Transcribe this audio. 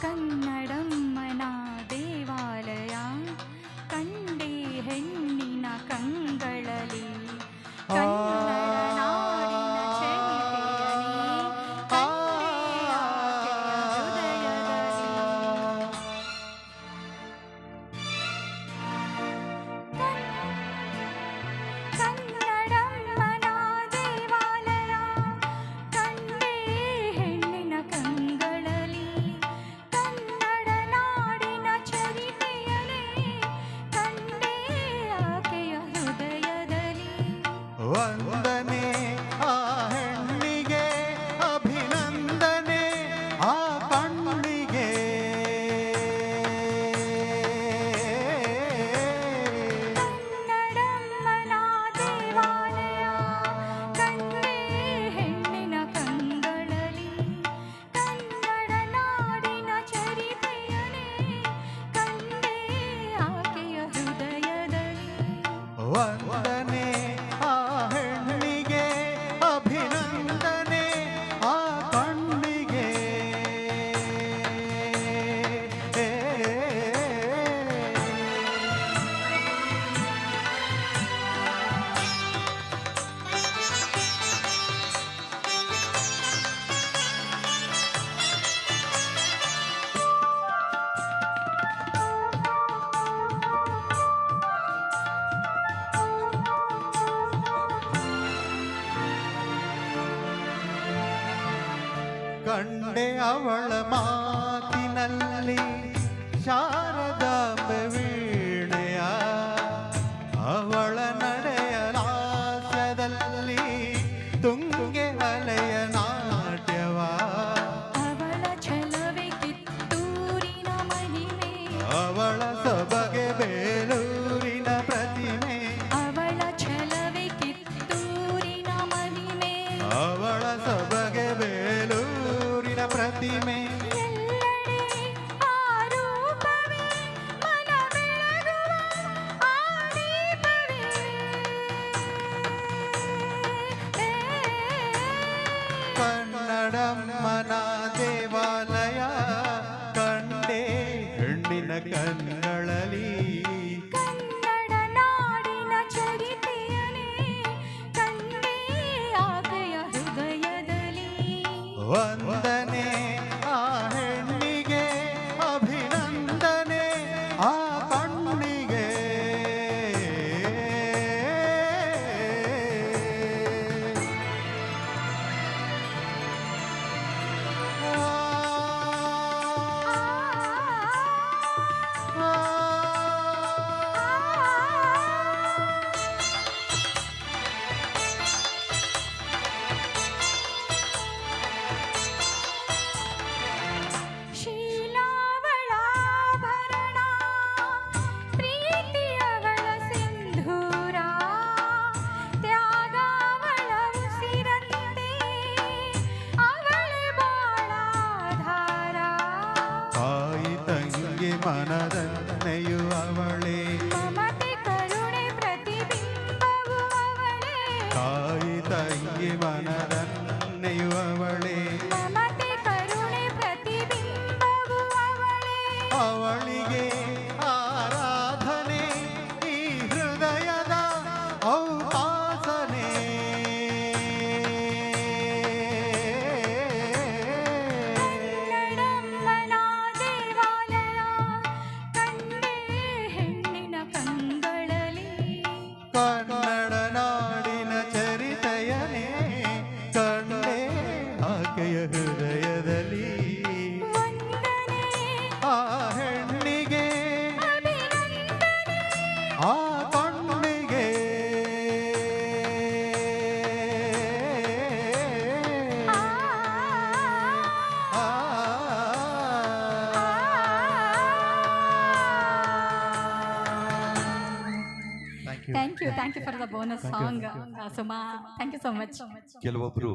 ಕನ್ನಡಮ್ಮನ ದೇವಾಲಯ ಕಂಡೆ ಹೆಣ್ಣಿನ ಕಂಗಳಲ್ಲಿ ಕನ್ನಡ ನಾಡಿನ ಚರಿತೆಯನೇ ಕಂಡೆ ಆಕೆಯ ಹೃದಯದಲ್ಲಿ. ಕನ್ನಡಮ್ಮನ ದೇವಾಲಯ ಕಂಡೆ ಹೆಣ್ಣಿನ ಕಂಗಳಲ್ಲಿ ಕನ್ನಡ ನಾಡಿನ ಚರಿತೆಯನೇ ಕಂಡೆ ಆಕೆಯ ಹೃದಯದಲ್ಲಿ. ವಂದನೆ ಆ ಹೆಣ್ಣಿಗೆ, ಅಭಿನಂದನೆ ಆ ಕಣ್ಣಿಗೆ. ಕನ್ನಡಮ್ಮನ ದೇವಾಲಯ ಕಂಡೆ ಹೆಣ್ಣಿನ ಕಂಗಳಲ್ಲಿ ಕನ್ನಡ ನಾಡಿನ ಚರಿತೆಯನೇ ಕಂಡೆ ಆಕೆಯ ಹೃದಯದಲ್ಲಿ. ವಂದನೆ ಆ ಹೆಣ್ಣಿಗೆ, ಅಭಿನಂದನೆ ಆ ಕಣ್ಣಿಗೆ. ಕಂಡೆ ಅವಳ ಮಾತಿನಲ್ಲಿ ಶಾರದಾಂಬೆ ವೀಣೆಯ, ಅವಳ ನಡೆಯ ಲಾಸ್ಯದಲ್ಲಿ ತುಂಗೆ ಅಲೆಯ ನಾಟ್ಯವ. ಅವಳ ಛಲವೇ ಕಿತ್ತೂರಿನ ಮಹಿಮೆ, ಅವಳ ಸೊಬಗೆ ಬೇಲೂರಿನ ಪ್ರತಿಮೆ. ಅವಳ ಛಲವೇ ಕಿತ್ತೂರಿನ ಮಹಿಮೆ, ಅವಳ ಸೊಬಗೆ ಬೇಲೂರಿನ ಪ್ರತಿಮೆ. ಎಲ್ಲೆಡೆ ಆ ರೂಪವೇ ಮನ ಬೆಳಗುವ ಆ ದೀಪವೇ. ಕನ್ನಡಮ್ಮನ ದೇವಾಲಯ ಕಂಡೆ ಹೆಣ್ಣಿನ ಕಣ್ಣಗಳಲ್ಲಿ ಕನ್ನಡ ನಾಡಿನ ಚರಿತೆಯನೇ ಕಂಡೆ ಆಕೆಯ ಹೃದಯದಲ್ಲಿ. ವಂದನೆ ಆ ಹೆಣ್ಣಿಗೆ, ಅಭಿನಂದನೆ ಆ ಕಣ್ಣಿಗೆ. ಶೀಲಾವಳಾಭರಣ ಪ್ರೀತಿಯವಳ ಸಿಂಧೂರ ತ್ಯಾಗವಳ ಉಸಿರಂತೆ ಅವಳೆ ಬಾಳಾಧಾರ. ತಾಯಿ ತಂಗಿ ಮನದನ್ನೆಯು ಅವಳೇ, ಮಮತೆ ಕರುಣೆ ಪ್ರತಿಬಿಂಬವು ಅವಳೇ. ತಾಯಿ ತಂಗಿ ಮನದನ್ನೆಯು ಅವಳೇ. ಮಮತೆ ಕರುಣೆ ಪ್ರತಿಬಿಂಬವು ಅವಳೇ. ಅವಳಿಗೆ ಆರಾಧನೆ ಈ ಹೃದಯದ ಔಪಾಸನೆ. ಕನ್ನಡಮ್ಮನ ದೇವಾಲಯ ಕಂಡೆ ಹೆಣ್ಣಿನ ಕಂಗಳಲ್ಲಿ ಕನ್ನಡ ನಾಡಿನ ಚರಿತೆಯನೇ ಕಂಡೆ ಆಕೆಯ ಹೃದಯದಲ್ಲಿ. ವಂದನೆ ಆ ಹೆಣ್ಣಿಗೆ, ಅಭಿನಂದನೆ ಆ ಕಣ್ಣಿಗೆ. ಆ Thank you for the bonus song, Suma. Thank you so much. ಕೆಲವೊಬ್ರು